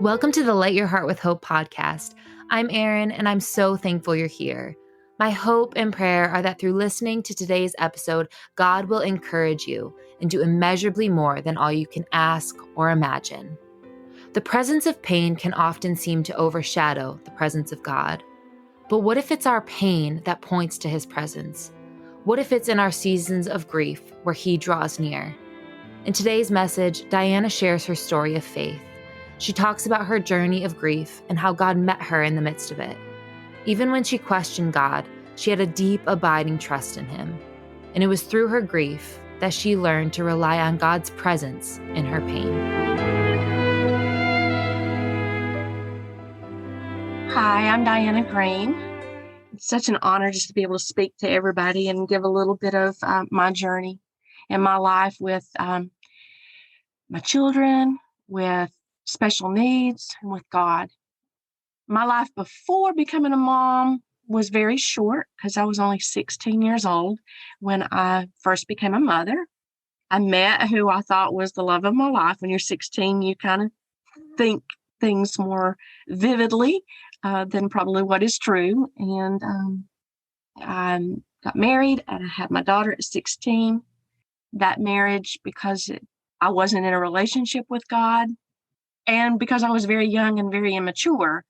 Welcome to the Light Your Heart with Hope podcast. I'm Erin, and I'm so thankful you're here. My hope and prayer are that through listening to today's episode, God will encourage you and do immeasurably more than all you can ask or imagine. The presence of pain can often seem to overshadow the presence of God. But what if it's our pain that points to His presence? What if it's in our seasons of grief where He draws near? In today's message, Dianna shares her story of faith. She talks about her journey of grief and how God met her in the midst of it. Even when she questioned God, she had a deep, abiding trust in Him. And it was through her grief that she learned to rely on God's presence in her pain. Hi, I'm Dianna Green. It's such an honor just to be able to speak to everybody and give a little bit of my journey in my life with my children, with special needs, and with God. My life before becoming a mom was very short because I was only 16 years old when I first became a mother. I met who I thought was the love of my life. When you're 16, you kind of think things more vividly than probably what is true. And I got married and I had my daughter at 16. That marriage, because I wasn't in a relationship with God, and because I was very young and very immature,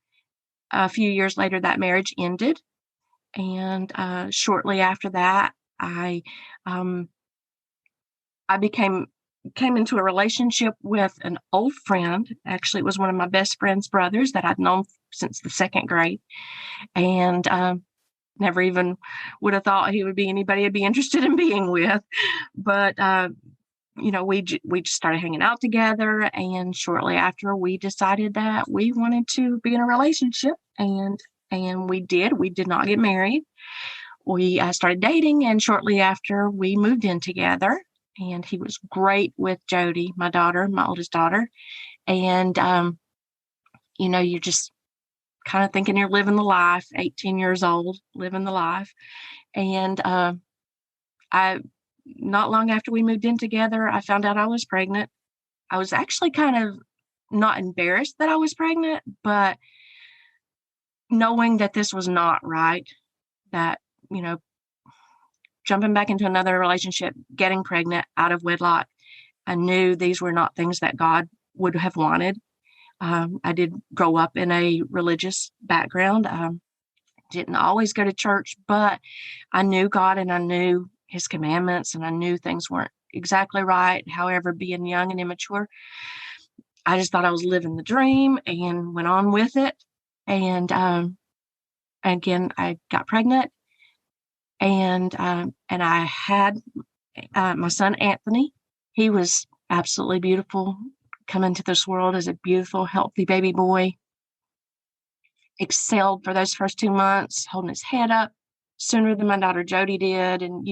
a few years later, that marriage ended. And shortly after that, I came into a relationship with an old friend. Actually, it was one of my best friend's brothers that I'd known since the second grade. And never even would have thought he would be anybody I'd be interested in being with. But we just started hanging out together, and shortly after, we decided that we wanted to be in a relationship, and we did. We did not get married. We started dating, and shortly after, we moved in together. And he was great with Jody, my daughter, my oldest daughter. And you're just kind of thinking you're living the life. 18 years old, living the life, and not long after we moved in together, I found out I was pregnant. I was actually kind of not embarrassed that I was pregnant, but knowing that this was not right, that, jumping back into another relationship, getting pregnant out of wedlock, I knew these were not things that God would have wanted. I did grow up in a religious background. Didn't always go to church, but I knew God and I knew His commandments, and I knew things weren't exactly right. However, being young and immature, I just thought I was living the dream and went on with it. And again, I got pregnant, and I had my son Anthony. He was absolutely beautiful, come into this world as a beautiful, healthy baby boy. Excelled for those first 2 months, holding his head up sooner than my daughter Jody did. And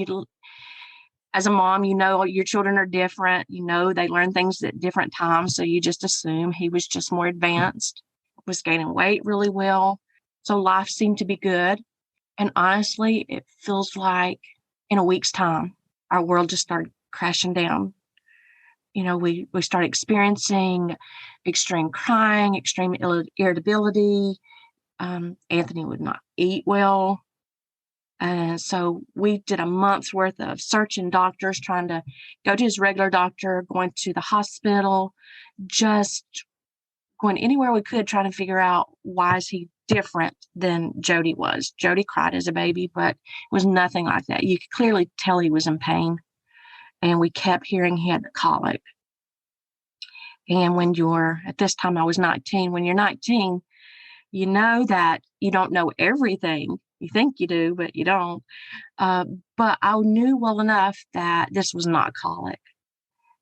as a mom, your children are different. They learn things at different times. So you just assume he was just more advanced, was gaining weight really well. So life seemed to be good. And honestly, it feels like in a week's time, our world just started crashing down. We started experiencing extreme crying, extreme irritability. Anthony would not eat well. So we did a month's worth of searching doctors, trying to go to his regular doctor, going to the hospital, just going anywhere we could, trying to figure out why is he different than Jody was. Jody cried as a baby, but it was nothing like that. You could clearly tell he was in pain. And we kept hearing he had the colic. And at this time I was 19, when you're 19, you know that you don't know everything. You think you do, but you don't. But I knew well enough that this was not colic.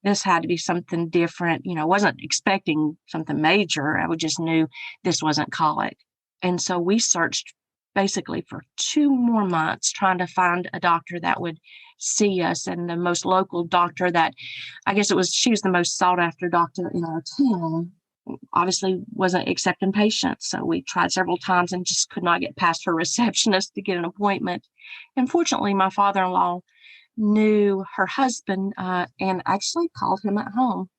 This had to be something different. I wasn't expecting something major. I just knew this wasn't colic. And so we searched basically for 2 more months trying to find a doctor that would see us. And the most local doctor she was the most sought after doctor in our town, obviously wasn't accepting patients. So we tried several times and just could not get past her receptionist to get an appointment. And fortunately, my father-in-law knew her husband and actually called him at home.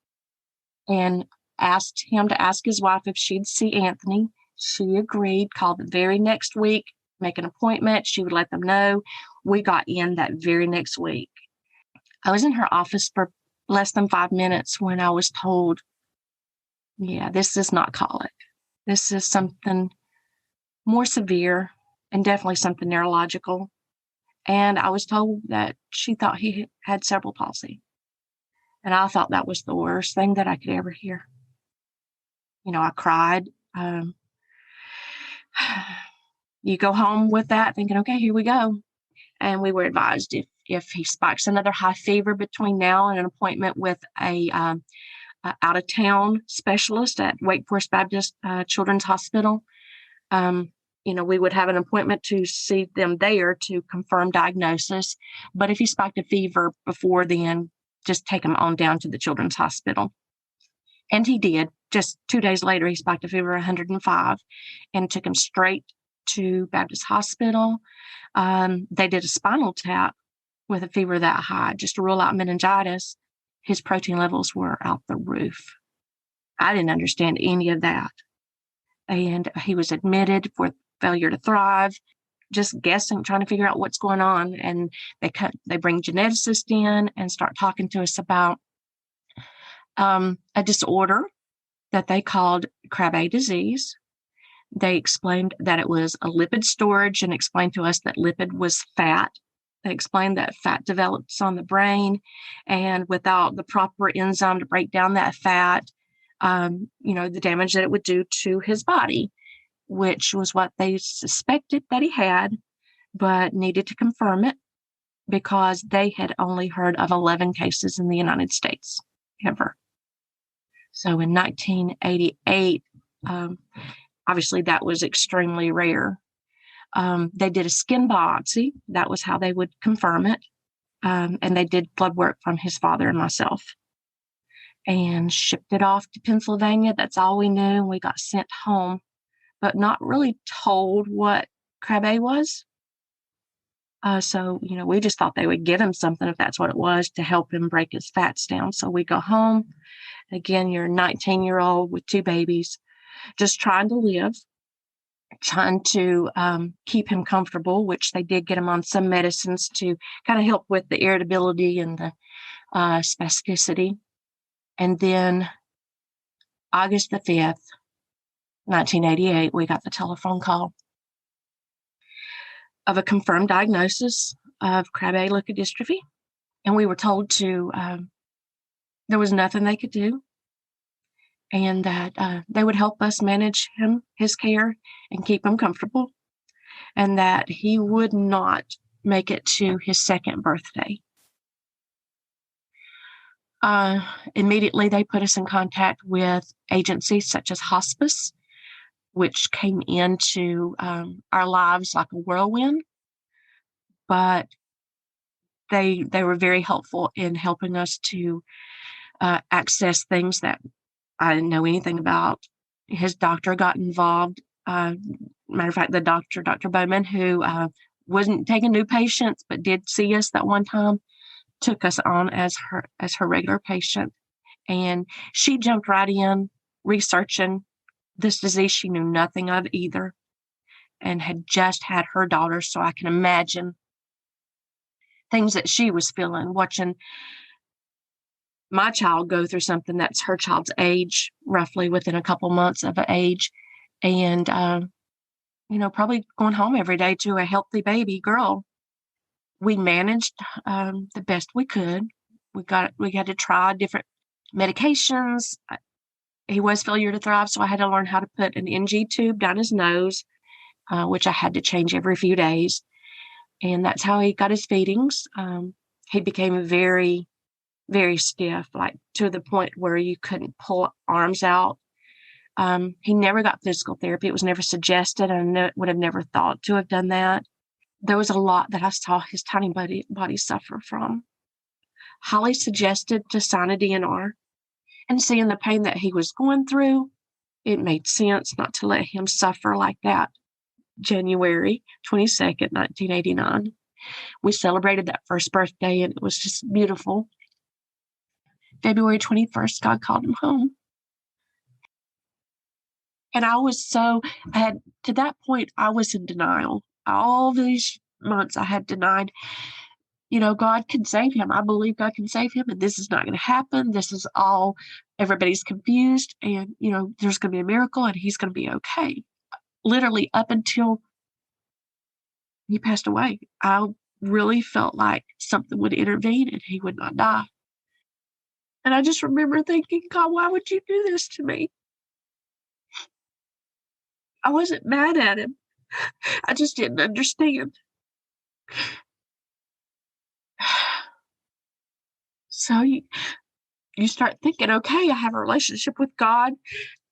And asked him to ask his wife if she'd see Anthony. She agreed, called the very next week, make an appointment. She would let them know. We got in that very next week. I was in her office for less than 5 minutes when I was told, yeah, this is not colic. This is something more severe and definitely something neurological. And I was told that she thought he had cerebral palsy. And I thought that was the worst thing that I could ever hear. I cried. You go home with that thinking, okay, here we go. And we were advised if he spikes another high fever between now and an appointment with a out-of-town specialist at Wake Forest Baptist Children's Hospital, we would have an appointment to see them there to confirm diagnosis. But if he spiked a fever before then, just take him on down to the Children's Hospital. And he did. Just 2 days later, he spiked a fever of 105 and took him straight to Baptist Hospital. They did a spinal tap with a fever that high just to rule out meningitis. His protein levels were out the roof. I didn't understand any of that. And he was admitted for failure to thrive, just guessing, trying to figure out what's going on. And they bring geneticists in and start talking to us about a disorder that they called Krabbe disease. They explained that it was a lipid storage and explained to us that lipid was fat. They explained that fat develops on the brain, and without the proper enzyme to break down that fat, the damage that it would do to his body, which was what they suspected that he had, but needed to confirm it because they had only heard of 11 cases in the United States ever. So in 1988, obviously that was extremely rare. They did a skin biopsy. That was how they would confirm it. And they did blood work from his father and myself and shipped it off to Pennsylvania. That's all we knew. We got sent home, but not really told what Krabbe was. So we just thought they would give him something, if that's what it was, to help him break his fats down. So we go home. Again, you're a 19-year-old with 2 babies, just trying to live, trying to keep him comfortable, which they did get him on some medicines to kind of help with the irritability and the spasticity. And then August the 5th, 1988, we got the telephone call of a confirmed diagnosis of Krabbe leukodystrophy. And we were told there was nothing they could do, and that they would help us manage his care and keep him comfortable, and that he would not make it to his 2nd birthday. Immediately, they put us in contact with agencies such as hospice, which came into our lives like a whirlwind. But they were very helpful in helping us to access things that I didn't know anything about. His doctor got involved. Matter of fact, the doctor, Dr. Bowman, who wasn't taking new patients but did see us that one time, took us on as her regular patient. And she jumped right in researching this disease she knew nothing of either, and had just had her daughter. So I can imagine things that she was feeling, watching my child go through something that's her child's age, roughly within a couple months of age. And, probably going home every day to a healthy baby girl. We managed the best we could. We had to try different medications. He was failure to thrive, so I had to learn how to put an NG tube down his nose, which I had to change every few days. And that's how he got his feedings. He became very, very stiff, like to the point where you couldn't pull arms out. He never got physical therapy. It was never suggested, and I would have never thought to have done that. There was a lot that I saw his tiny body suffer from. Holly suggested to sign a DNR, and seeing the pain that he was going through, it made sense not to let him suffer like that. January 22nd, 1989. We celebrated that first birthday, and it was just beautiful. February 21st, God called him home. And to that point, I was in denial. All these months I had denied, God can save him. I believe God can save him, and this is not going to happen. This is all, everybody's confused, and, there's going to be a miracle, and he's going to be okay. Literally up until he passed away, I really felt like something would intervene and he would not die. And I just remember thinking, God, why would you do this to me? I wasn't mad at him. I just didn't understand. So you start thinking, okay, I have a relationship with God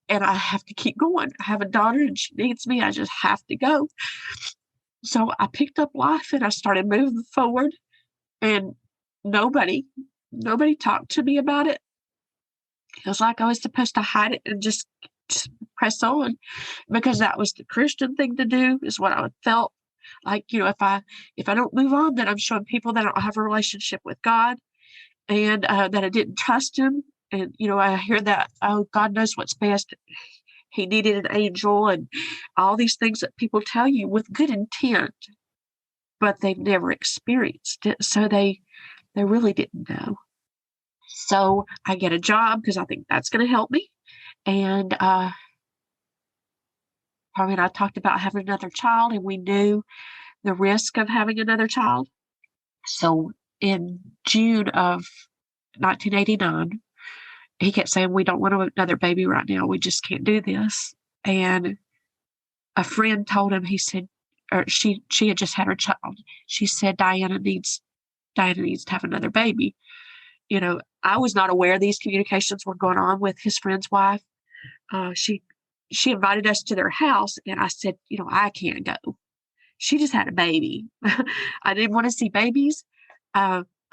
and I have to keep going. I have a daughter and she needs me. I just have to go. So I picked up life and I started moving forward, and nobody talked to me about it. It was like I was supposed to hide it and just press on, because that was the Christian thing to do, is what I felt like. If I don't move on, then I'm showing people that I don't have a relationship with God, and that I didn't trust him. And, I hear that, oh, God knows what's best. He needed an angel and all these things that people tell you with good intent, but they've never experienced it. So they really didn't know. So I get a job because I think that's going to help me. And Harvey and I talked about having another child, and we knew the risk of having another child. So in June of 1989, he kept saying, we don't want another baby right now. We just can't do this. And a friend told him, he said, or she had just had her child. She said, Dianna needs to have another baby. I was not aware these communications were going on with his friend's wife. She invited us to their house, and I said, I can't go. She just had a baby. I didn't want to see babies.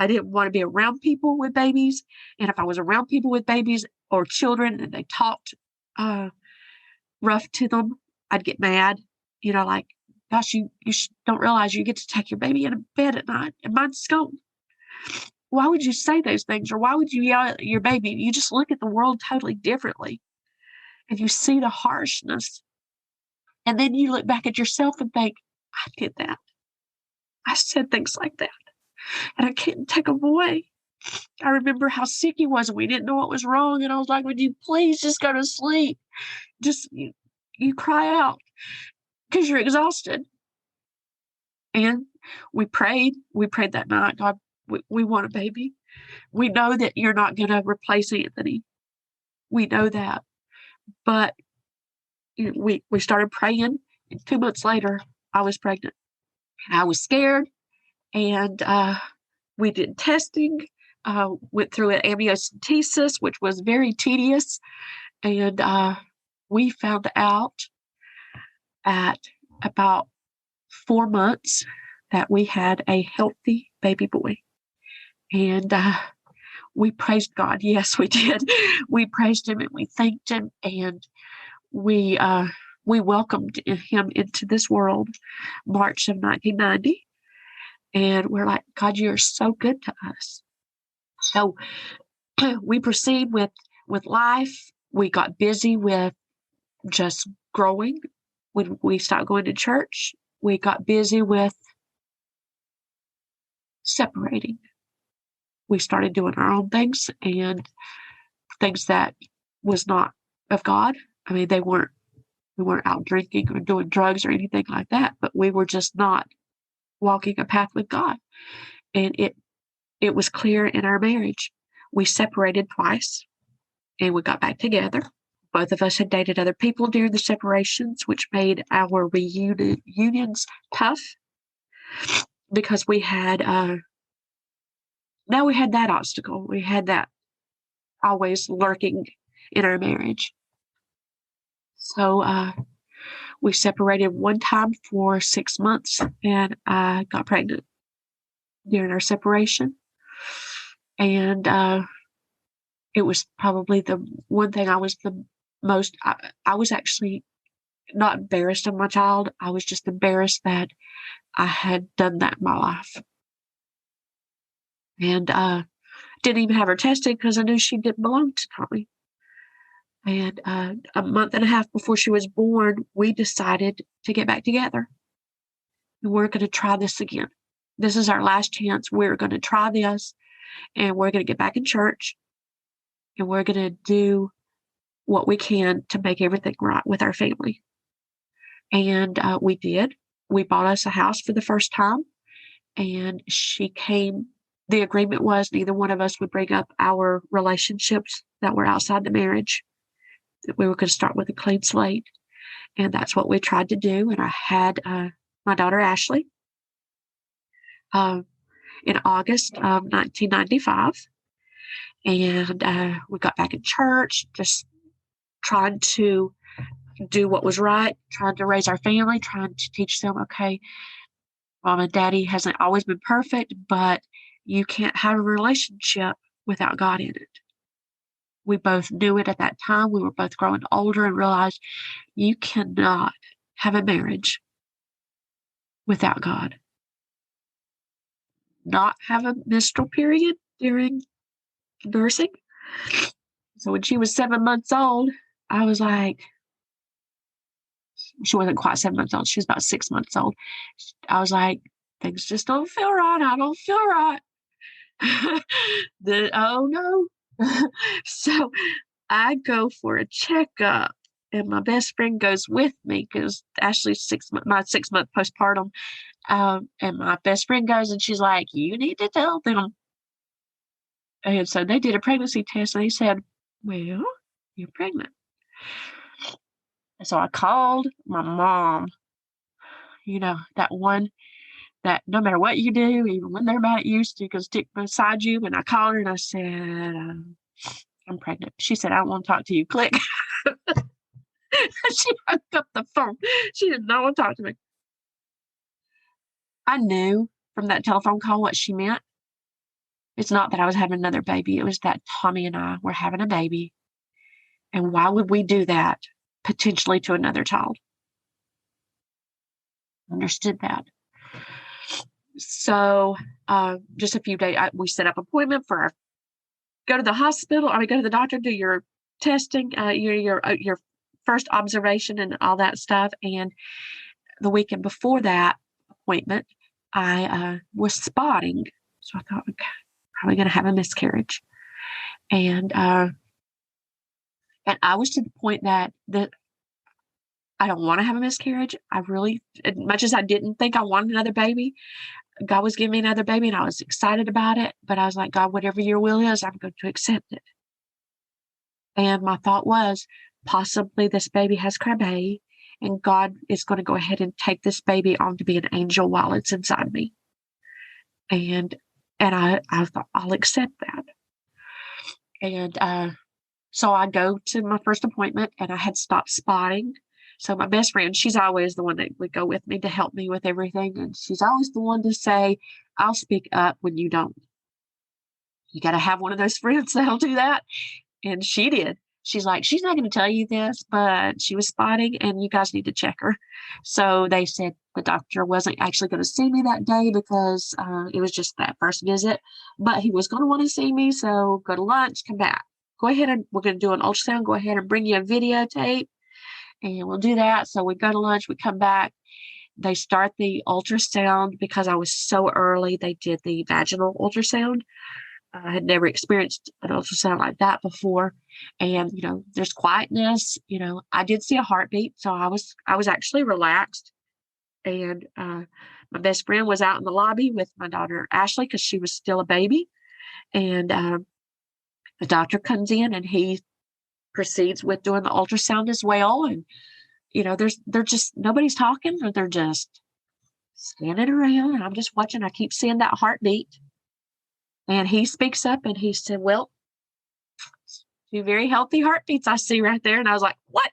I didn't want to be around people with babies. And if I was around people with babies or children and they talked rough to them, I'd get mad. Like, gosh, you don't realize you get to take your baby in bed at night and mine's gone. Why would you say those things? Or why would you yell at your baby? You just look at the world totally differently, and you see the harshness. And then you look back at yourself and think, I did that. I said things like that, and I can't take them away. I remember how sick he was, and we didn't know what was wrong. And I was like, would you please just go to sleep? Just, you cry out because you're exhausted. And we prayed that night, God, we want a baby. We know that you're not going to replace Anthony. We know that. But we started praying, and 2 months later, I was pregnant. And I was scared, and we did testing, went through an amniocentesis, which was very tedious, and we found out at about 4 months that we had a healthy baby boy. And we praised God. Yes, we did. We praised him and we thanked him, and we welcomed him into this world March of 1990. And we're like, God, you're so good to us. So we proceed with life. We got busy with just growing. When we stopped going to church, we got busy with separating. We started doing our own things, and things that was not of God. I mean, we weren't out drinking or doing drugs or anything like that, but we were just not walking a path with God. And it was clear in our marriage. We separated twice, and we got back together. Both of us had dated other people during the separations, which made our reunions tough, because we had now we had that obstacle. We had that always lurking in our marriage. So we separated one time for 6 months, and I got pregnant during our separation. And it was probably the one thing I was the most, I was actually not embarrassed of my child. I was just embarrassed that I had done that in my life. And didn't even have her tested because I knew she didn't belong to Tommy. And a month and a half before she was born, we decided to get back together. We're going to try this again. This is our last chance. We're going to try this, and we're going to get back in church, and we're going to do what we can to make everything right with our family. And we did. We bought us a house for the first time, and she came. The agreement was neither one of us would bring up our relationships that were outside the marriage. That we were going to start with a clean slate. And that's what we tried to do. And I had my daughter, Ashley, in August of 1995. And we got back in church, just trying to do what was right, trying to raise our family, trying to teach them, okay, mom and daddy hasn't always been perfect, but you can't have a relationship without God in it. We both knew it at that time. We were both growing older and realized you cannot have a marriage without God. Not have a menstrual period during nursing. So when she was 7 months old, I was like, she wasn't quite 7 months old. She was about 6 months old. I was like, things just don't feel right. I don't feel right. Oh no. So I go for a checkup, and my best friend goes with me because Ashley's my 6 month postpartum. And my best friend goes, and she's like, you need to tell them. And so they did a pregnancy test, and they said, well, you're pregnant. And so I called my mom, that one that no matter what you do, even when they're mad at you, still can stick beside you. And I called her and I said, I'm pregnant. She said, I don't want to talk to you. Click. She hung up the phone. She did not want to talk to me. I knew from that telephone call what she meant. It's not that I was having another baby. It was that Tommy and I were having a baby. And why would we do that potentially to another child? Understood that. So just a few days, we set up an appointment for go to the hospital, or go to the doctor, do your testing, your first observation and all that stuff. And the weekend before that appointment, I was spotting. So I thought, okay, probably going to have a miscarriage. And I was to the point that I don't want to have a miscarriage. I really, as much as I didn't think I wanted another baby, God was giving me another baby, and I was excited about it. But I was like, God, whatever your will is, I'm going to accept it. And my thought was, possibly this baby has Krabbe, and God is going to go ahead and take this baby on to be an angel while it's inside me. And I thought, I'll accept that. And so I go to my first appointment, and I had stopped spotting. So my best friend, she's always the one that would go with me to help me with everything. And she's always the one to say, I'll speak up when you don't. You got to have one of those friends that'll do that. And she did. She's like, she's not going to tell you this, but she was spotting, and you guys need to check her. So they said the doctor wasn't actually going to see me that day because it was just that first visit, but he was going to want to see me. So go to lunch, come back. Go ahead, and we're going to do an ultrasound. Go ahead and bring you a videotape, and we'll do that. So we go to lunch, we come back. They start the ultrasound because I was so early. They did the vaginal ultrasound. I had never experienced an ultrasound like that before. And, there's quietness. I did see a heartbeat. So I was actually relaxed. And my best friend was out in the lobby with my daughter, Ashley, because she was still a baby. And the doctor comes in, and he proceeds with doing the ultrasound as well. And, they're just, nobody's talking, or they're just standing around. And I'm just watching. I keep seeing that heartbeat. And he speaks up, and he said, well, 2 very healthy heartbeats I see right there. And I was like, what?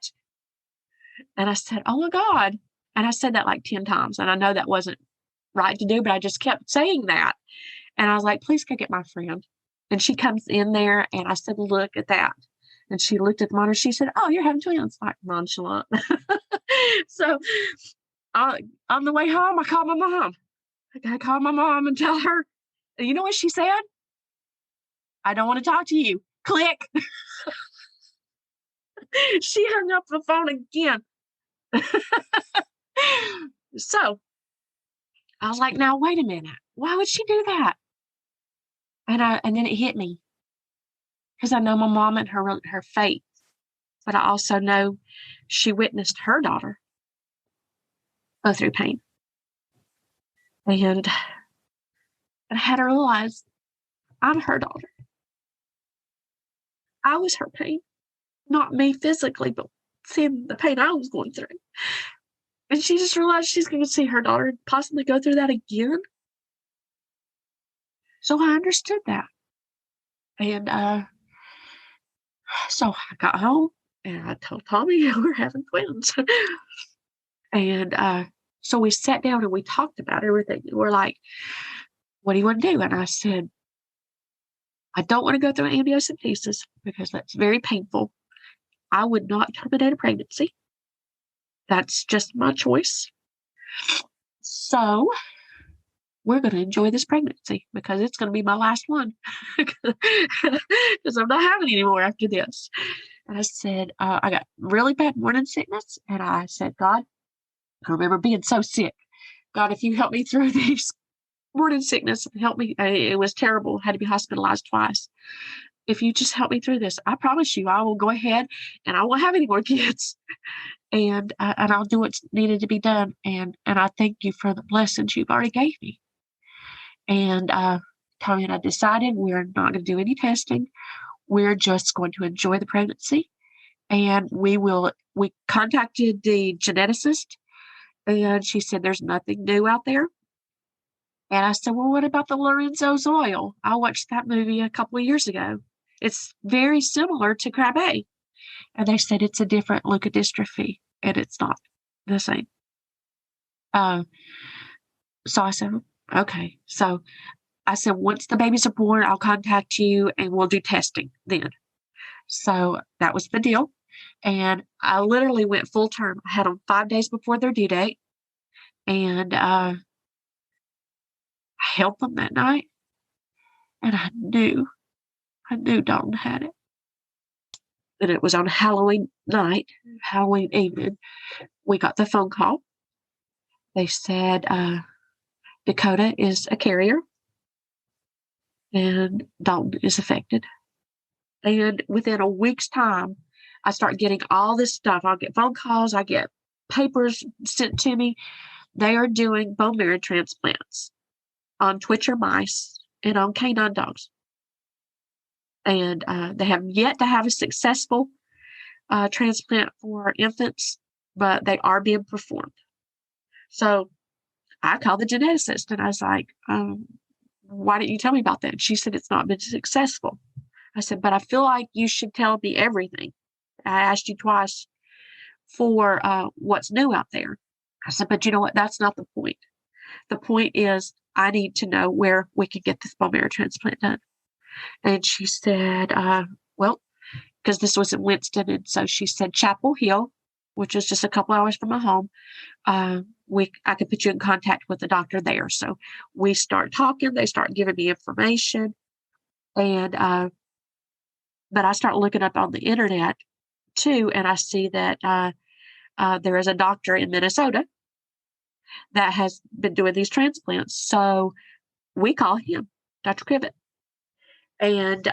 And I said, oh my God. And I said that like 10 times. And I know that wasn't right to do, but I just kept saying that. And I was like, please go get my friend. And she comes in there, and I said, look at that. And she looked at the monitor. She said, oh, you're having twins. Like, nonchalant. So on the way home, I called my mom. I called my mom and tell her, you know what she said? I don't want to talk to you. Click. She hung up the phone again. So I was like, now wait a minute. Why would she do that? And then it hit me because I know my mom and her faith, but I also know she witnessed her daughter go through pain. And I had to realize I'm her daughter. I was her pain, not me physically, but seeing the pain I was going through. And she just realized she's going to see her daughter possibly go through that again. So I understood that. And so I got home and I told Tommy we're having twins. And so we sat down and we talked about everything. We're like, what do you want to do? And I said, I don't want to go through amniocentesis because that's very painful. I would not terminate a pregnancy. That's just my choice. So we're going to enjoy this pregnancy because it's going to be my last one because I'm not having any more after this. And I said, I got really bad morning sickness. And I said, God, I remember being so sick. God, if you help me through these morning sickness, help me. It was terrible. Had to be hospitalized twice. If you just help me through this, I promise you, I will go ahead and I won't have any more kids. And I'll do what's needed to be done. And I thank you for the blessings you've already gave me. And Tommy and I decided we're not going to do any testing. We're just going to enjoy the pregnancy. And we contacted the geneticist, and she said there's nothing new out there. And I said, well, what about the Lorenzo's oil? I watched that movie a couple of years ago. It's very similar to Krabbe. And they said it's a different leukodystrophy, and it's not the same. So I said, okay. So I said, once the babies are born, I'll contact you and we'll do testing then. So that was the deal. And I literally went full term. I had them 5 days before their due date. And I held them that night. And I knew Dalton had it. And it was on Halloween night, Halloween evening. We got the phone call. They said, Dakota is a carrier and Dalton is affected. And within a week's time, I start getting all this stuff. I'll get phone calls. I get papers sent to me. They are doing bone marrow transplants on Twitcher mice and on canine dogs. And they have yet to have a successful transplant for infants, but they are being performed. So I called the geneticist and I was like, why didn't you tell me about that? And she said, it's not been successful. I said, but I feel like you should tell me everything. I asked you twice for what's new out there. I said, but you know what? That's not the point. The point is I need to know where we can get this bone marrow transplant done. And she said, well, because this was in Winston. And so she said, Chapel Hill, which is just a couple hours from my home. I could put you in contact with the doctor there. So we start talking. They start giving me information. And, but I start looking up on the internet too. And I see that there is a doctor in Minnesota that has been doing these transplants. So we call him, Dr. Crivet. And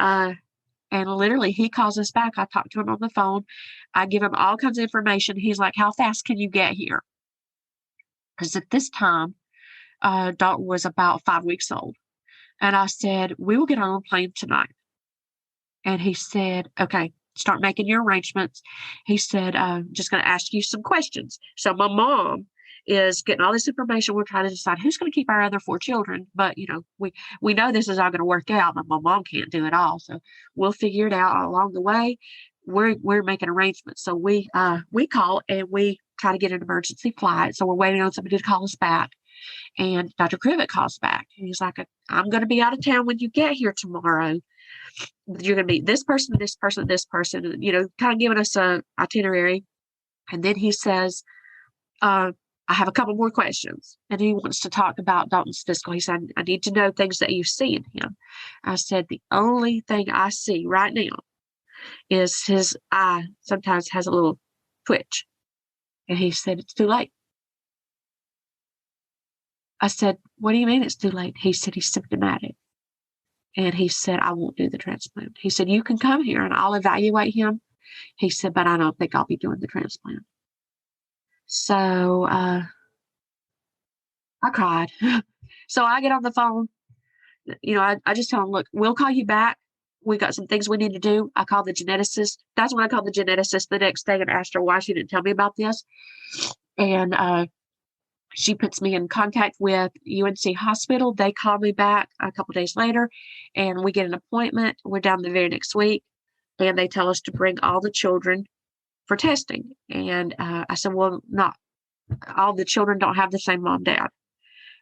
literally he calls us back. I talk to him on the phone. I give him all kinds of information. He's like, how fast can you get here? Because at this time, Dalton was about 5 weeks old. And I said, we will get on a plane tonight. And he said, okay, start making your arrangements. He said, just going to ask you some questions. So my mom is getting all this information. We're trying to decide who's going to keep our other 4 children. But, you know, we know this is all going to work out, but my mom can't do it all. So we'll figure it out along the way. We're making arrangements. So we call and we try to get an emergency flight. So we're waiting on somebody to call us back. And Dr. Crivet calls back. And he's like, I'm going to be out of town when you get here tomorrow. You're going to meet this person, this person, this person, and, you know, kind of giving us an itinerary. And then he says, I have a couple more questions. And he wants to talk about Dalton's physical. He said, I need to know things that you see in him. I said, the only thing I see right now is his eye sometimes has a little twitch. And he said, it's too late. I said, what do you mean it's too late? He said, he's symptomatic. And he said, I won't do the transplant. He said, you can come here and I'll evaluate him. He said, but I don't think I'll be doing the transplant. So I cried. So I get on the phone. I just tell him, look, we'll call you back. We got some things we need to do. I called the geneticist. That's when I called the geneticist the next day and asked her why she didn't tell me about this. And she puts me in contact with UNC Hospital. They call me back a couple of days later, and we get an appointment. We're down the very next week, and they tell us to bring all the children for testing. And I said, well, not all the children don't have the same mom, dad.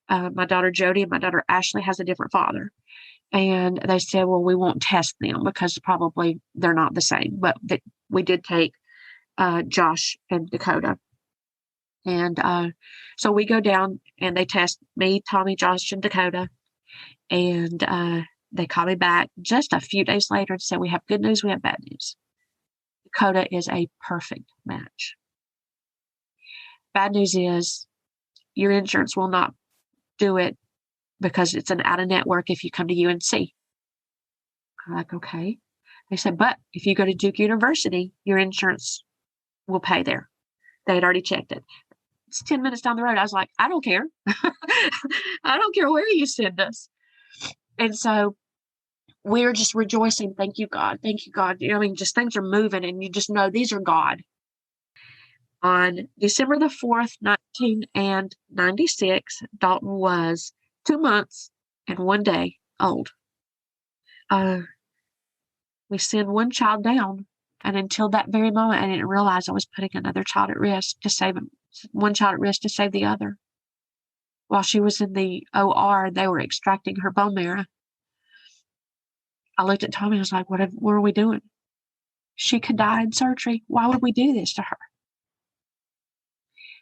My daughter Jody and my daughter Ashley has a different father. And they said, well, we won't test them because probably they're not the same. But we did take Josh and Dakota. And so we go down and they test me, Tommy, Josh, and Dakota. And they call me back just a few days later and say, we have good news, we have bad news. Dakota is a perfect match. Bad news is your insurance will not do it because it's an out-of-network if you come to UNC. I'm like, okay. They said, but if you go to Duke University, your insurance will pay there. They had already checked it. It's 10 minutes down the road. I was like, I don't care. I don't care where you send us. And so we're just rejoicing. Thank you, God. Thank you, God. Just things are moving and you just know these are God. On December the 4th, 1996, Dalton was 2 months and 1 day old. We sent one child down. And until that very moment, I didn't realize I was putting another child at risk to save one child at risk to save the other. While she was in the OR, they were extracting her bone marrow. I looked at Tommy and was like, what are we doing? She could die in surgery. Why would we do this to her?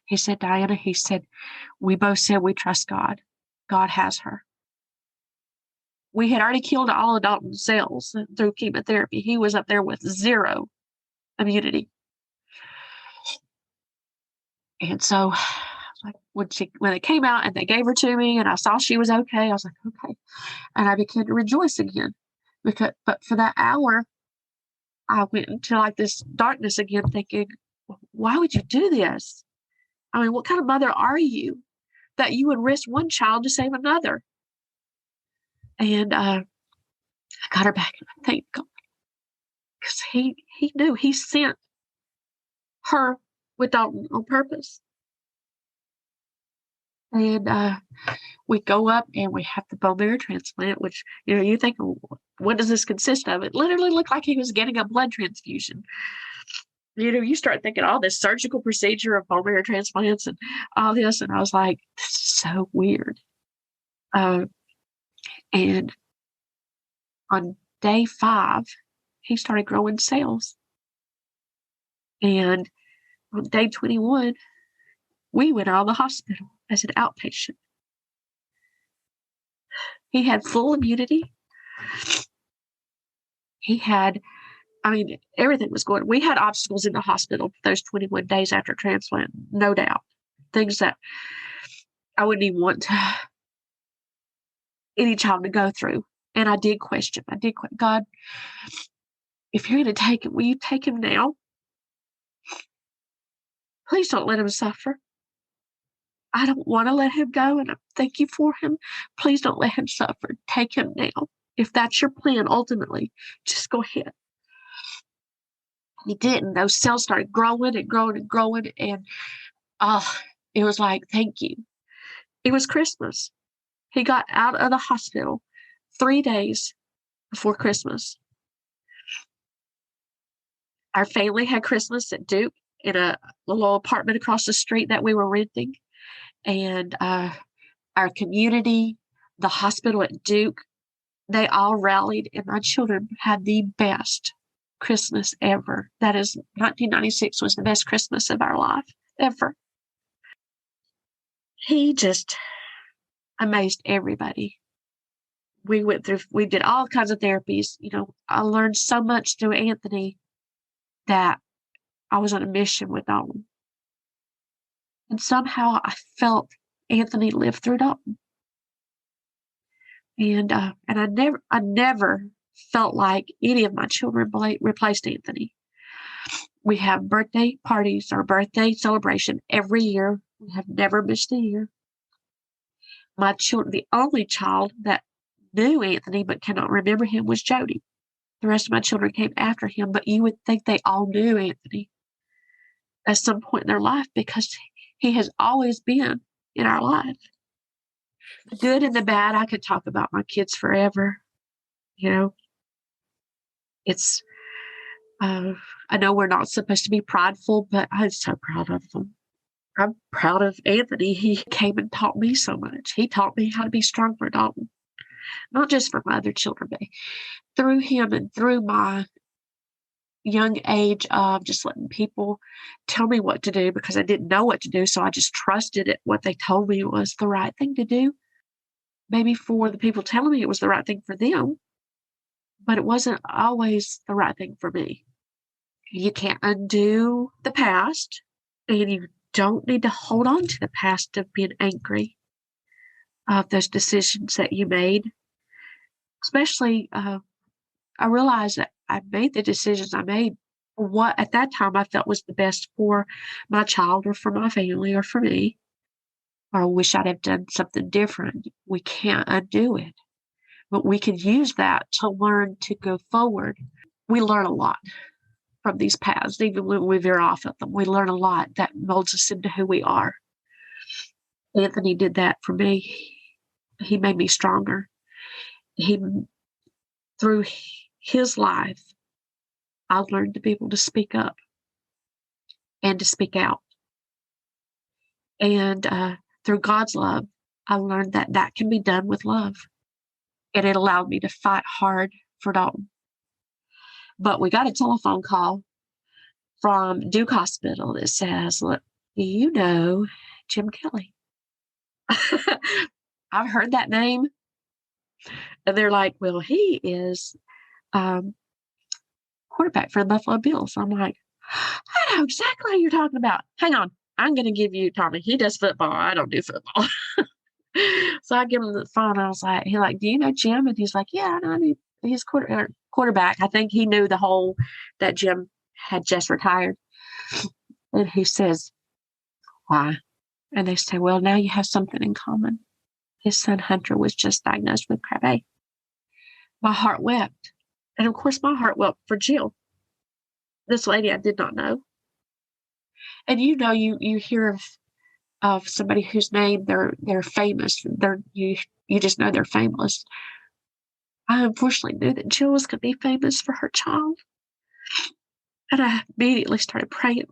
He said, Dianna, he said, we both said we trust God. God has her. We had already killed all of Dalton's cells through chemotherapy. He was up there with 0 immunity. And so like when it came out and they gave her to me and I saw she was okay, I was like, okay. And I began to rejoice again. But for that hour, I went into like this darkness again thinking, why would you do this? What kind of mother are you that you would risk one child to save another? And I got her back and I thanked God. Because he knew he sent her with Dalton on purpose. And we go up and we have the bone marrow transplant, which, you think, what does this consist of? It literally looked like he was getting a blood transfusion. You start thinking all this surgical procedure of bone marrow transplants and all this. And I was like, this is so weird. And on day 5, he started growing cells. And on day 21, we went out of the hospital as an outpatient. He had full immunity. He had, everything was going. We had obstacles in the hospital for those 21 days after transplant, no doubt. Things that I wouldn't even want any child to go through. And I did question. God, if you're going to take him, will you take him now? Please don't let him suffer. I don't want to let him go, and I thank you for him. Please don't let him suffer. Take him now. If that's your plan, ultimately, just go ahead. He didn't. Those cells started growing and growing and growing, and it was like, thank you. It was Christmas. He got out of the hospital 3 days before Christmas. Our family had Christmas at Duke in a little apartment across the street that we were renting. And our community, the hospital at Duke, they all rallied, and my children had the best Christmas ever. That is, 1996 was the best Christmas of our life ever. He just amazed everybody. we did all kinds of therapies. I learned so much through Anthony that I was on a mission with Dalton. And somehow I felt Anthony live through Dalton. And I never felt like any of my children replaced Anthony. We have birthday parties or birthday celebration every year. We have never missed a year. My children, the only child that knew Anthony but cannot remember him was Jody. The rest of my children came after him, but you would think they all knew Anthony at some point in their life because he has always been in our life. The good and the bad, I could talk about my kids forever. It's, I know we're not supposed to be prideful, but I'm so proud of them. I'm proud of Anthony. He came and taught me so much. He taught me how to be strong for Dalton, not just for my other children, but through him and through my young age of just letting people tell me what to do because I didn't know what to do. So I just trusted it. What they told me was the right thing to do. Maybe for the people telling me it was the right thing for them, but it wasn't always the right thing for me. You can't undo the past, and you don't need to hold on to the past of being angry of those decisions that you made. Especially, I realized that I made the decisions I made for what at that time I felt was the best for my child or for my family or for me. Or I wish I'd have done something different. We can't undo it, but we can use that to learn to go forward. We learn a lot from these paths, even when we veer off of them. We learn a lot that molds us into who we are. Anthony did that for me. He made me stronger. Through his life, I learned to be able to speak up and to speak out. And through God's love, I learned that that can be done with love. And it allowed me to fight hard for Dalton. But we got a telephone call from Duke Hospital that says, look, you know Jim Kelly. I've heard that name. And they're like, well, he is quarterback for the Buffalo Bills. I'm like, I know exactly what you're talking about. Hang on. I'm going to give you Tommy. He does football. I don't do football. So I give him the phone. I was like, do you know Jim? And he's like, yeah, I know. He's quarterback. I think he knew that Jim had just retired. And he says, why? And they say, well, now you have something in common. His son Hunter was just diagnosed with Krabbe. My heart wept. And of course, my heart wept for Jill, this lady I did not know. And you hear of somebody whose name they're famous. You just know they're famous. I unfortunately knew that Jill was going to be famous for her child. And I immediately started praying,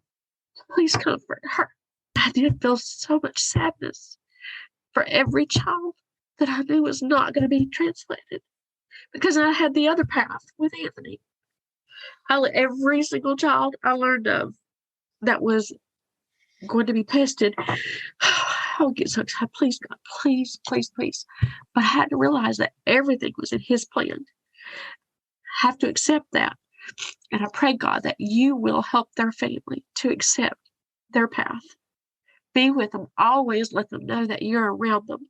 please comfort her. I did feel so much sadness for every child that I knew was not going to be translated because I had the other path with Anthony. Every single child I learned of that was going to be tested, I would get so excited. Please, God, please, please, please. But I had to realize that everything was in His plan. I have to accept that. And I pray, God, that you will help their family to accept their path. Be with them. Always let them know that you're around them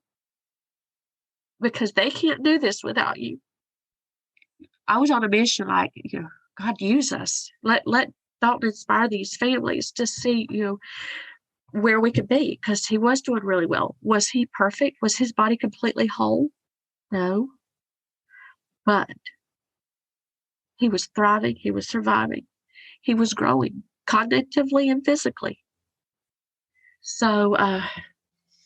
because they can't do this without you. I was on a mission like, God, use us. Let Dalton inspire these families to see, where we could be because he was doing really well. Was he perfect? Was his body completely whole? No. But he was thriving. He was surviving. He was growing cognitively and physically. So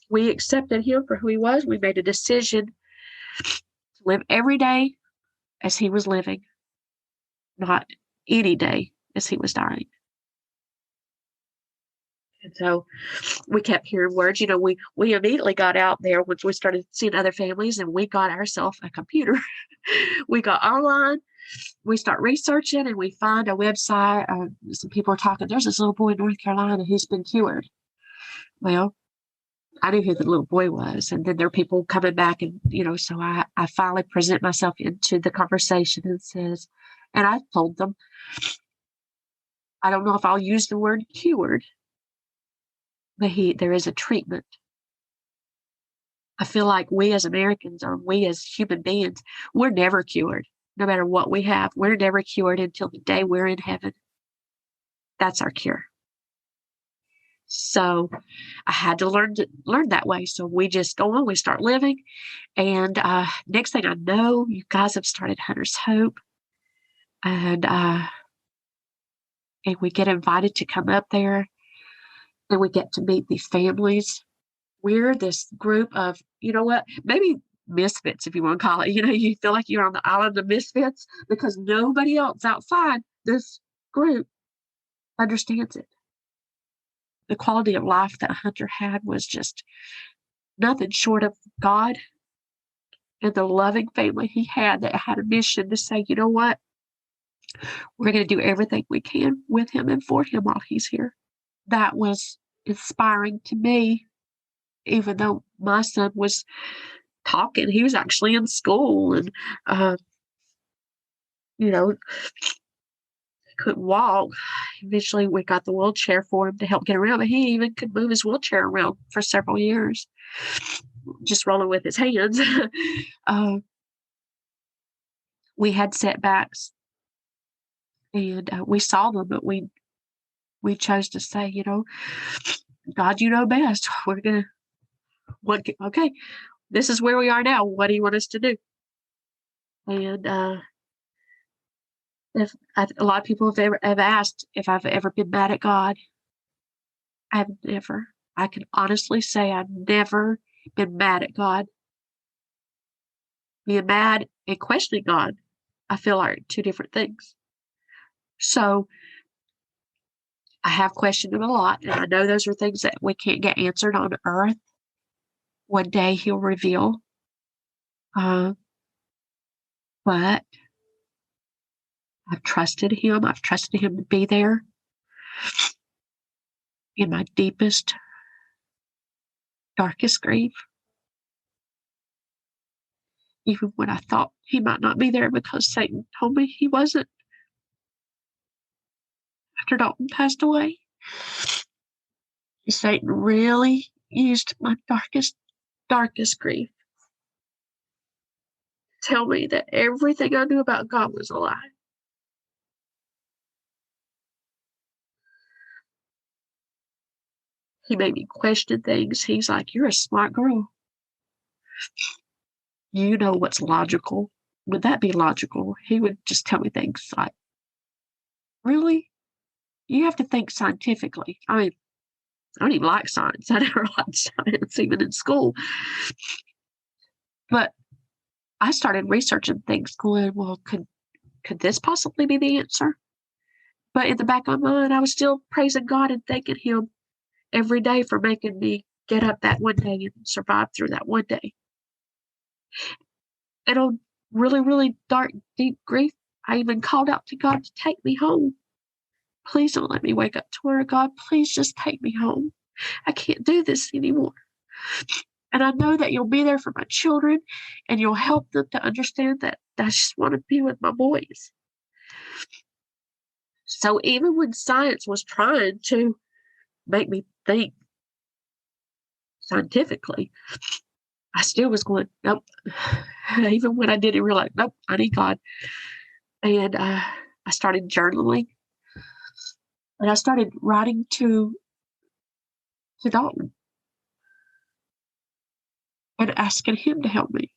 we accepted him for who he was. We made a decision to live every day as he was living, not any day as he was dying. And so we kept hearing words. We immediately got out there once we started seeing other families and we got ourselves a computer. We got online. We start researching and we find a website. Some people are talking, there's this little boy in North Carolina who's been cured. Well, I knew who the little boy was. And then there are people coming back and, so I finally present myself into the conversation and I told them, I don't know if I'll use the word cured, but there is a treatment. I feel like we as Americans, or we as human beings, we're never cured. No matter what we have, we're never cured until the day we're in heaven. That's our cure. So I had to learn that way. So we just go on, we start living. And next thing I know, you guys have started Hunter's Hope. And we get invited to come up there, and we get to meet these families. We're this group of, maybe misfits, if you want to call it. You feel like you're on the island of misfits because nobody else outside this group understands it. The quality of life that Hunter had was just nothing short of God and the loving family he had that had a mission to say, you know what? We're going to do everything we can with him and for him while he's here. That was inspiring to me, even though my son was talking. He was actually in school and, couldn't walk. Eventually, we got the wheelchair for him to help get around, but he even could move his wheelchair around for several years, just rolling with his hands. We had setbacks, and we saw them, but we chose to say, God, you know best. We're going to, okay, this is where we are now. What do you want us to do? And a lot of people have asked if I've ever been mad at God. I've never. I can honestly say I've never been mad at God. Being mad and questioning God, I feel like two different things. So I have questioned him a lot, and I know those are things that we can't get answered on earth. One day he'll reveal. But I've trusted him. I've trusted him to be there in my deepest, darkest grief. Even when I thought he might not be there because Satan told me he wasn't. After Dalton passed away, Satan really used my darkest grief to tell me that everything I knew about God was a lie. He made me question things. He's like, you're a smart girl. You know what's logical. Would that be logical? He would just tell me things like, really? You have to think scientifically. I mean, I don't even like science. I never liked science, even in school. But I started researching things, going, well, could this possibly be the answer? But in the back of my mind, I was still praising God and thanking him every day for making me get up that one day and survive through that one day. And on really, really dark, deep grief, I even called out to God to take me home. Please don't let me wake up to her. God, please just take me home. I can't do this anymore. And I know that you'll be there for my children and you'll help them to understand that I just want to be with my boys. So even when science was trying to make me think scientifically, I still was going, nope. Even when I didn't realize, nope, I need God. And I started journaling. And I started writing to Dalton and asking him to help me.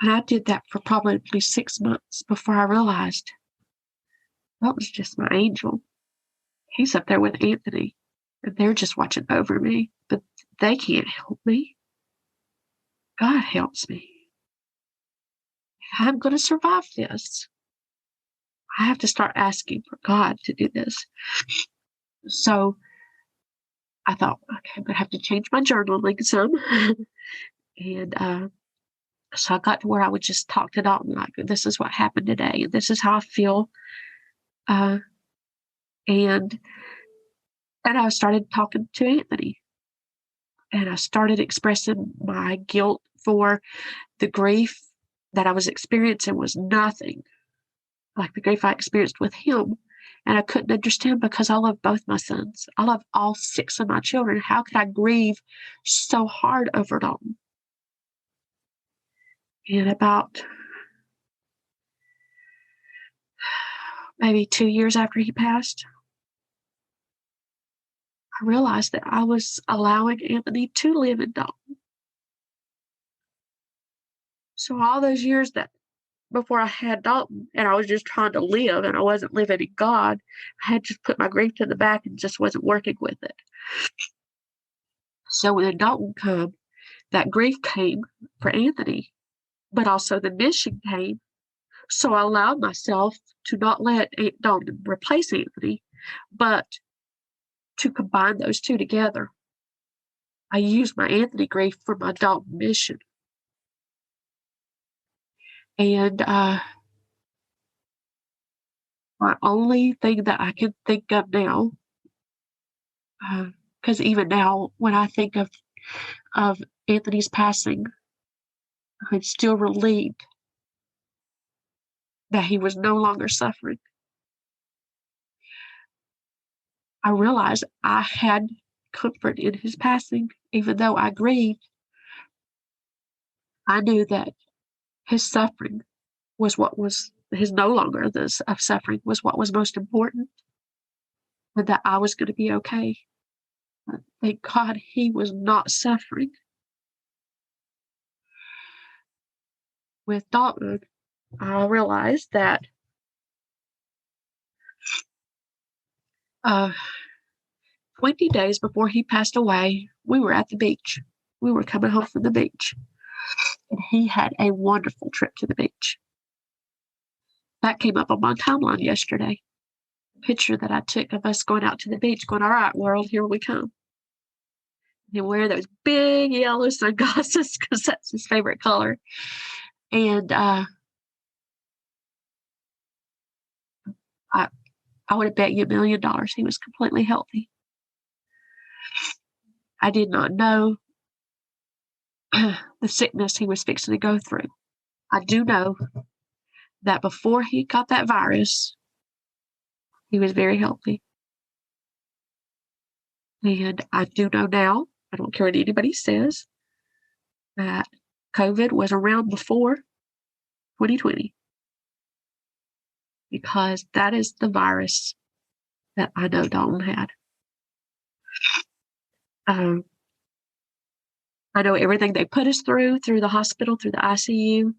And I did that for probably 6 months before I realized that was just my angel. He's up there with Anthony, and they're just watching over me, but they can't help me. God helps me. I'm going to survive this. I have to start asking for God to do this. So I thought, okay, I'm going to have to change my journaling some. And so I got to where I would just talk to Dalton like, this is what happened today, and this is how I feel. And And I started talking to Anthony, and I started expressing my guilt for the grief that I was experiencing was nothing like the grief I experienced with him. And I couldn't understand because I love both my sons. I love all 6 of my children. How could I grieve so hard over Dalton? And about maybe 2 years after he passed, I realized that I was allowing Anthony to live in Dalton. So all those years that before I had Dalton and I was just trying to live and I wasn't living in God, I had just put my grief to the back and just wasn't working with it. So when Dalton came, that grief came for Anthony, but also the mission came. So I allowed myself to not let Dalton replace Anthony, but to combine those two together. I used my Anthony grief for my Dalton mission. And my only thing that I can think of now, because even now, when I think of Anthony's passing, I'm still relieved that he was no longer suffering. I realized I had comfort in his passing, even though I grieved. I knew that his suffering was what was his no longer this of suffering was what was most important, and that I was going to be okay. But thank God he was not suffering. With Dalton, I realized that 20 days before he passed away, we were at the beach. We were coming home from the beach, and he had a wonderful trip to the beach. That came up on my timeline yesterday. A picture that I took of us going out to the beach, going, all right, world, here we come. And wear those big yellow sunglasses because that's his favorite color. And I would have bet you $1 million he was completely healthy. I did not know the sickness he was fixing to go through. I do know that before he got that virus, he was very healthy. And I do know now, I don't care what anybody says, that COVID was around before 2020 because that is the virus that I know Dalton had. I know everything they put us through the hospital, through the ICU,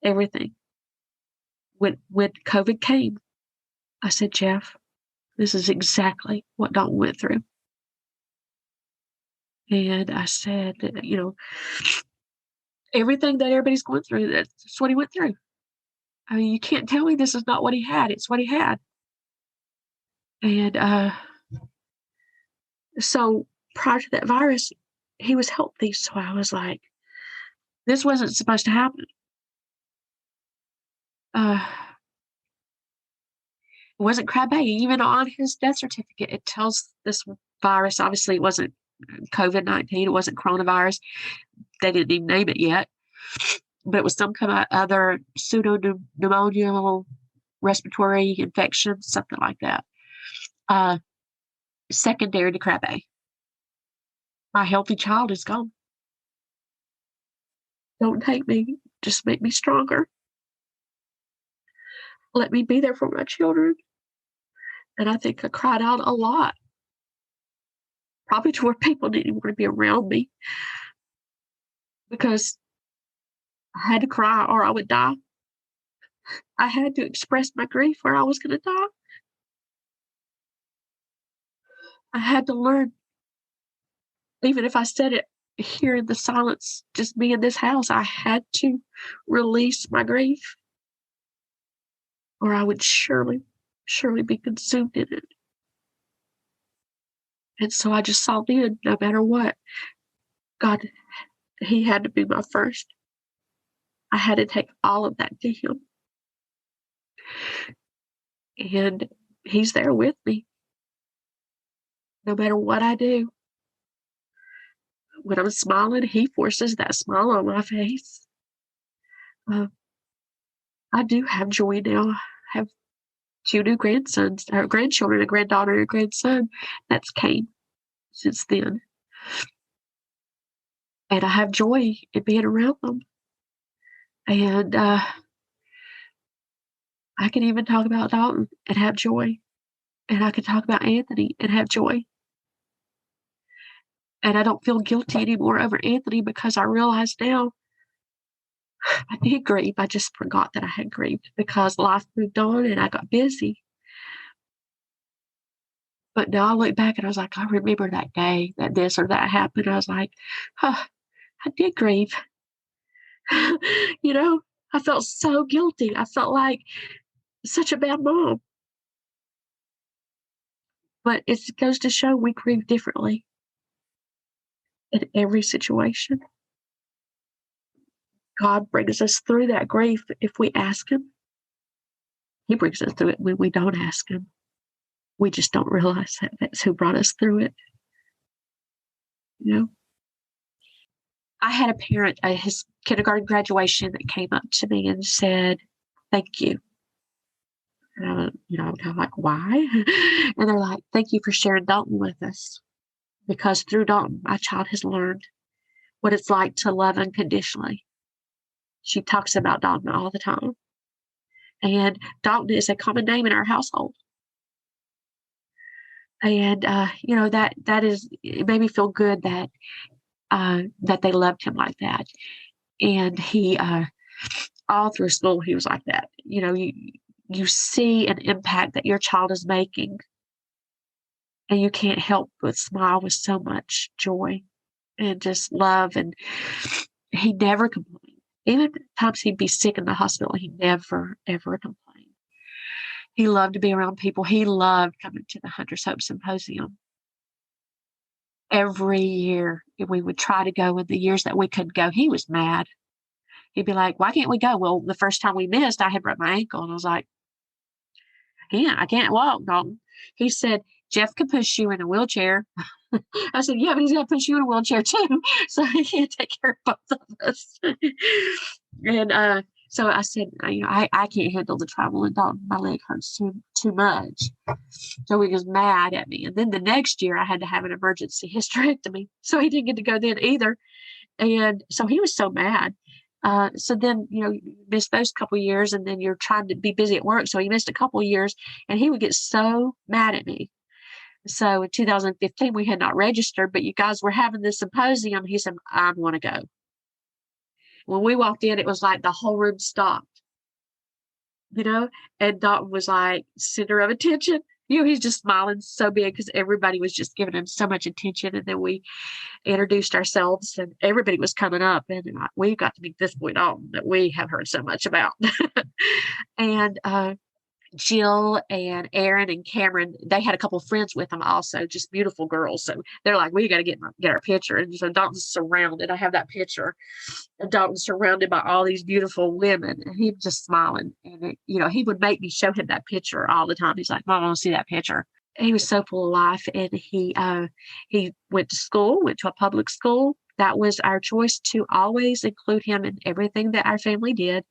everything. When COVID came, I said, Jeff, this is exactly what Dalton went through. And I said, everything that everybody's going through, that's what he went through. I mean, you can't tell me this is not what he had. It's what he had. And so prior to that virus, he was healthy. So I was like, this wasn't supposed to happen. It wasn't crabbe. Even on his death certificate, it tells this virus, obviously it wasn't COVID-19, it wasn't coronavirus. They didn't even name it yet. But it was some kind of other pseudo-pneumonia, respiratory infection, something like that. Secondary to crabbe. My healthy child is gone. Don't take me. Just make me stronger. Let me be there for my children. And I think I cried out a lot. Probably to where people didn't want to be around me. Because I had to cry or I would die. I had to express my grief or I was going to die. I had to learn, even if I said it here in the silence, just me in this house, I had to release my grief or I would surely be consumed in it. And so I just saw then, no matter what, God, he had to be my first. I had to take all of that to him. And he's there with me. no matter what I do. When I'm smiling, he forces that smile on my face. I do have joy now. I have two new grandsons, or grandchildren, a granddaughter and a grandson. That's came since then. And I have joy in being around them. And I can even talk about Dalton and have joy. And I can talk about Anthony and have joy. And I don't feel guilty anymore over Anthony because I realize now I did grieve. I just forgot that I had grieved because life moved on and I got busy. But now I look back and I was like, I remember that day that this or that happened. I was like, oh, I did grieve. I felt so guilty. I felt like such a bad mom. But it goes to show we grieve differently in every situation. God brings us through that grief if we ask Him. He brings us through it when we don't ask Him. We just don't realize that that's who brought us through it. I had a parent at his kindergarten graduation that came up to me and said, "Thank you." And I'm like, "Why?" And they're like, "Thank you for sharing Dalton with us. Because through Dalton, my child has learned what it's like to love unconditionally." She talks about Dalton all the time. And Dalton is a common name in our household. And, it made me feel good that they loved him like that. And he, all through school, he was like that. You see an impact that your child is making, and you can't help but smile with so much joy and just love. And he never complained. Even times he'd be sick in the hospital, he never, ever complained. He loved to be around people. He loved coming to the Hunter's Hope Symposium. Every year, we would try to go. In the years that we couldn't go, he was mad. He'd be like, "Why can't we go?" Well, the first time we missed, I had broke my ankle, and I was like, I can't walk, Dalton. He said, "Jeff can push you in a wheelchair." I said, "Yeah, but he's going to push you in a wheelchair too. So he can't take care of both of us." And so I said, I can't handle the travel in Dalton. My leg hurts too much. So he was mad at me. And then the next year I had to have an emergency hysterectomy. So he didn't get to go then either. And so he was so mad. So then, you missed those couple of years, and then you're trying to be busy at work. So he missed a couple of years, and he would get so mad at me. So in 2015, we had not registered, but you guys were having this symposium. He said, "I want to go." When we walked in, it was like the whole room stopped, and Dalton was like center of attention. He's just smiling so big because everybody was just giving him so much attention. And then we introduced ourselves, and everybody was coming up, and we got to meet this boy Dalton that we have heard so much about. And Jill and Aaron and Cameron, they had a couple of friends with them also, just beautiful girls. So they're like, "We got to get our picture." And so Dalton's surrounded. I have that picture. And Dalton's surrounded by all these beautiful women, and he was just smiling. And he would make me show him that picture all the time. He's like, "Mom, I want to see that picture." He was so full of life, and he went to school, went to a public school. That was our choice to always include him in everything that our family did.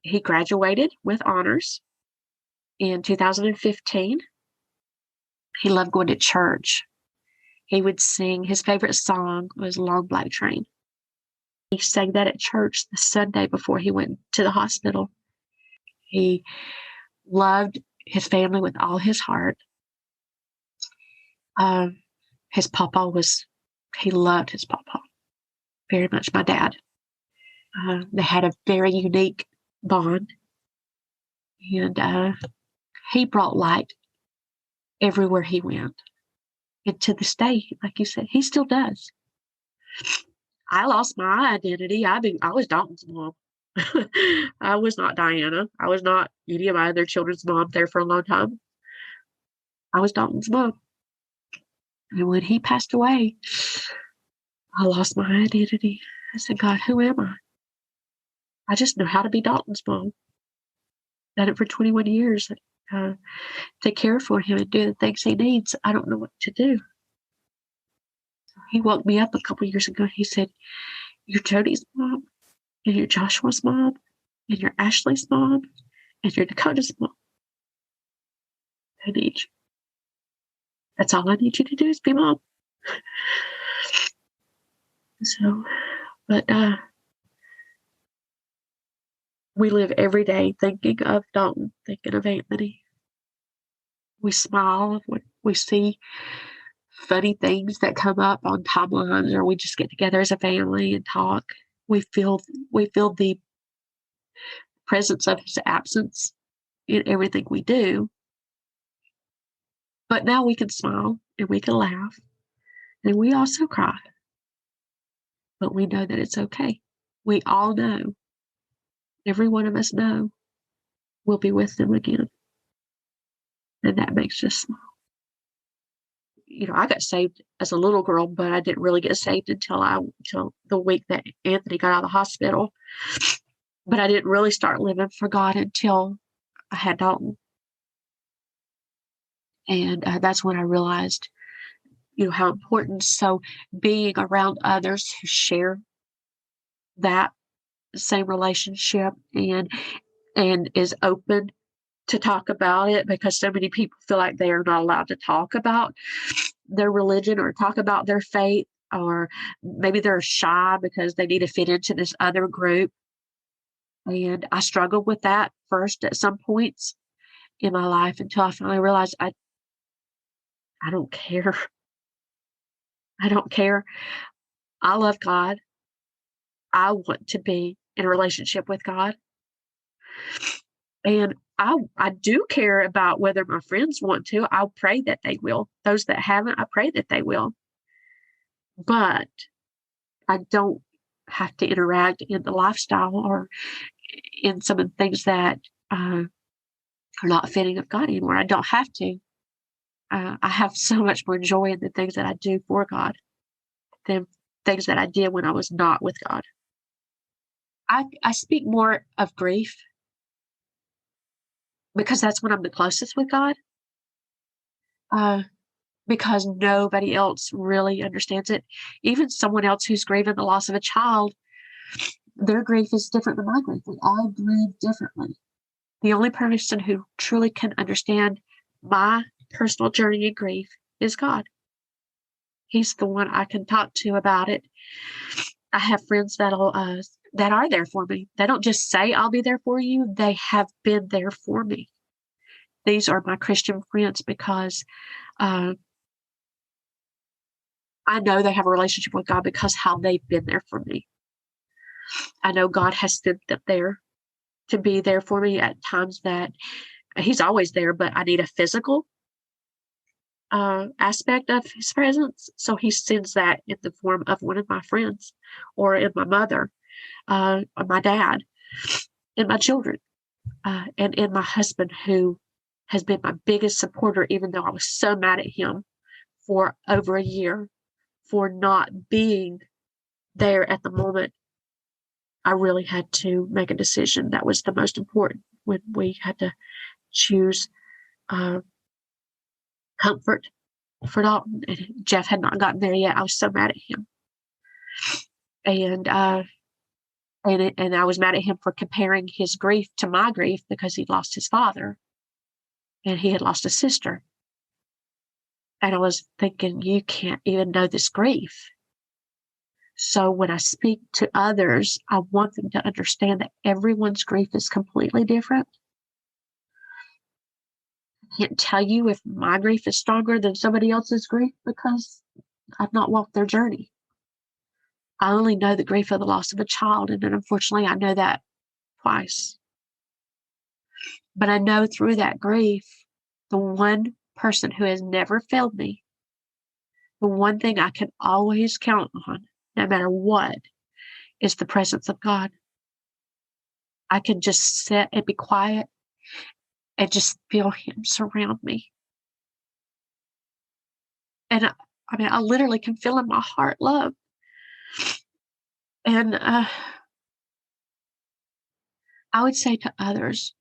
He graduated with honors in 2015. He loved going to church. He would sing. His favorite song was "Long Black Train." He sang that at church the Sunday before he went to the hospital. He loved his family with all his heart. His papa he loved his papa very much, my dad. They had a very unique bond. And he brought light everywhere he went. And to this day, like you said, he still does. I lost my identity. I was Dalton's mom. I was not Dianna. I was not any of my other children's mom there for a long time. I was Dalton's mom. And when he passed away, I lost my identity. I said, "God, who am I? I just know how to be Dalton's mom." Done it for 21 years. to care for him and do the things he needs. I don't know what to do. He woke me up a couple years ago. He said, "You're Jody's mom, and you're Joshua's mom, and you're Ashley's mom, and you're Dakota's mom. I need you. That's all I need you to do is be mom." So, but we live every day thinking of Dalton, thinking of Anthony. We smile when we see funny things that come up on timelines, or we just get together as a family and talk. We feel the presence of his absence in everything we do. But now we can smile and we can laugh, and we also cry. But we know that it's okay. We all know, every one of us know, we'll be with them again. And that makes us smile. I got saved as a little girl, but I didn't really get saved until the week that Anthony got out of the hospital. But I didn't really start living for God until I had Dalton. And that's when I realized, how important. So being around others who share that same relationship and is open to talk about it, because so many people feel like they are not allowed to talk about their religion or talk about their faith, or maybe they're shy because they need to fit into this other group. And I struggled with that first at some points in my life until I finally realized I don't care. I don't care. I love God. I want to be in a relationship with God. And I do care about whether my friends want to. I'll pray that they will. Those that haven't, I pray that they will. But I don't have to interact in the lifestyle or in some of the things that are not fitting of God anymore. I don't have to. I have so much more joy in the things that I do for God than things that I did when I was not with God. I speak more of grief because that's when I'm the closest with God. Because nobody else really understands it. Even someone else who's grieving the loss of a child, their grief is different than my grief. We all grieve differently. The only person who truly can understand my personal journey in grief is God. He's the one I can talk to about it. I have friends that are there for me. They don't just say, "I'll be there for you." They have been there for me. These are my Christian friends because I know they have a relationship with God because how they've been there for me. I know God has sent them there to be there for me at times that He's always there, but I need a physical aspect of His presence. So He sends that in the form of one of my friends, or in my mother, or my dad, and my children, and in my husband, who has been my biggest supporter, even though I was so mad at him for over a year for not being there at the moment I really had to make a decision that was the most important, when we had to choose comfort for Dalton. And Jeff had not gotten there yet. I was so mad at him. And I was mad at him for comparing his grief to my grief, because he'd lost his father and he had lost a sister. And I was thinking, you can't even know this grief. So when I speak to others, I want them to understand that everyone's grief is completely different. I can't tell you if my grief is stronger than somebody else's grief, because I've not walked their journey. I only know the grief of the loss of a child, and then unfortunately I know that twice. But I know through that grief, the one person who has never failed me, the one thing I can always count on, no matter what, is the presence of God. I can just sit and be quiet and just feel Him surround me. And I literally can feel in my heart love. And I would say to others,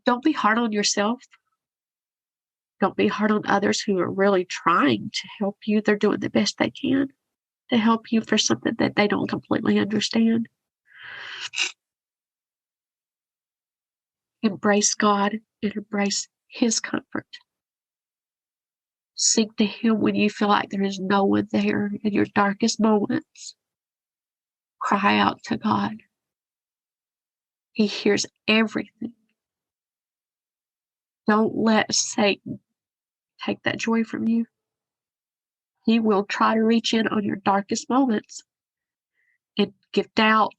Don't be hard on yourself. Don't be hard on others who are really trying to help you. They're doing the best they can to help you for something that they don't completely understand. Embrace God and embrace His comfort. Seek to Him when you feel like there is no one there in your darkest moments. Cry out to God. He hears everything. Don't let Satan take that joy from you. He will try to reach in on your darkest moments and give doubt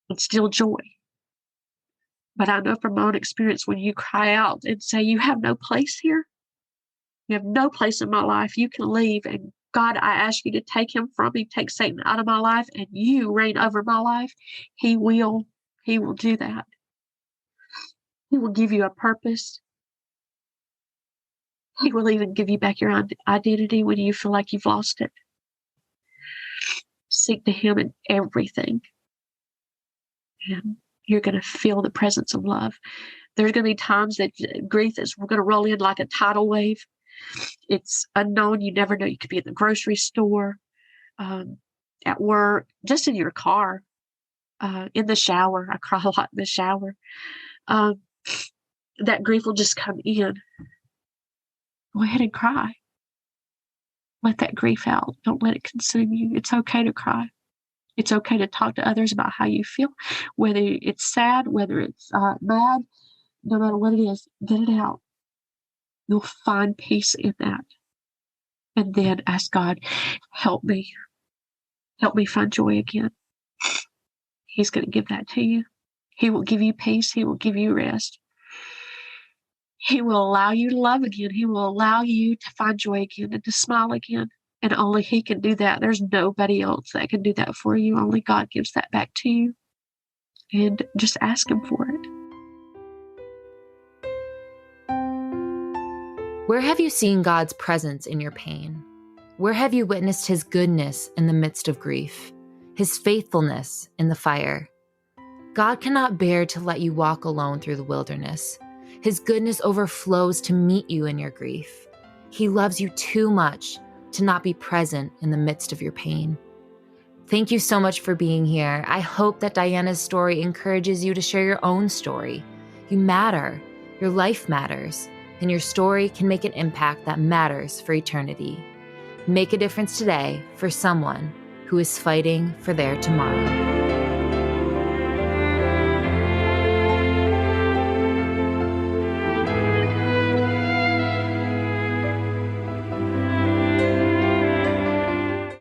and steal joy. But I know from my own experience, when you cry out and say, you have no place here, you have no place in my life, you can leave. And God, I ask you to take him from me, take Satan out of my life, and you reign over my life. He will do that. He will give you a purpose. He will even give you back your identity when you feel like you've lost it. Seek to him in everything. And you're going to feel the presence of love. There's going to be times that grief is going to roll in like a tidal wave. It's unknown. You never know. You could be in the grocery store, at work, just in your car, in the shower. I cry a lot in the shower. That grief will just come in. Go ahead and cry. Let that grief out. Don't let it consume you. It's okay to cry. It's okay to talk to others about how you feel, whether it's sad, whether it's mad, no matter what it is, get it out. You'll find peace in that. And then ask God, help me. Help me find joy again. He's going to give that to you. He will give you peace. He will give you rest. He will allow you to love again. He will allow you to find joy again and to smile again. And only he can do that. There's nobody else that can do that for you. Only God gives that back to you. And just ask him for it. Where have you seen God's presence in your pain? Where have you witnessed his goodness in the midst of grief? His faithfulness in the fire? God cannot bear to let you walk alone through the wilderness. His goodness overflows to meet you in your grief. He loves you too much to not be present in the midst of your pain. Thank you so much for being here. I hope that Dianna's story encourages you to share your own story. You matter. Your life matters. And your story can make an impact that matters for eternity. Make a difference today for someone who is fighting for their tomorrow.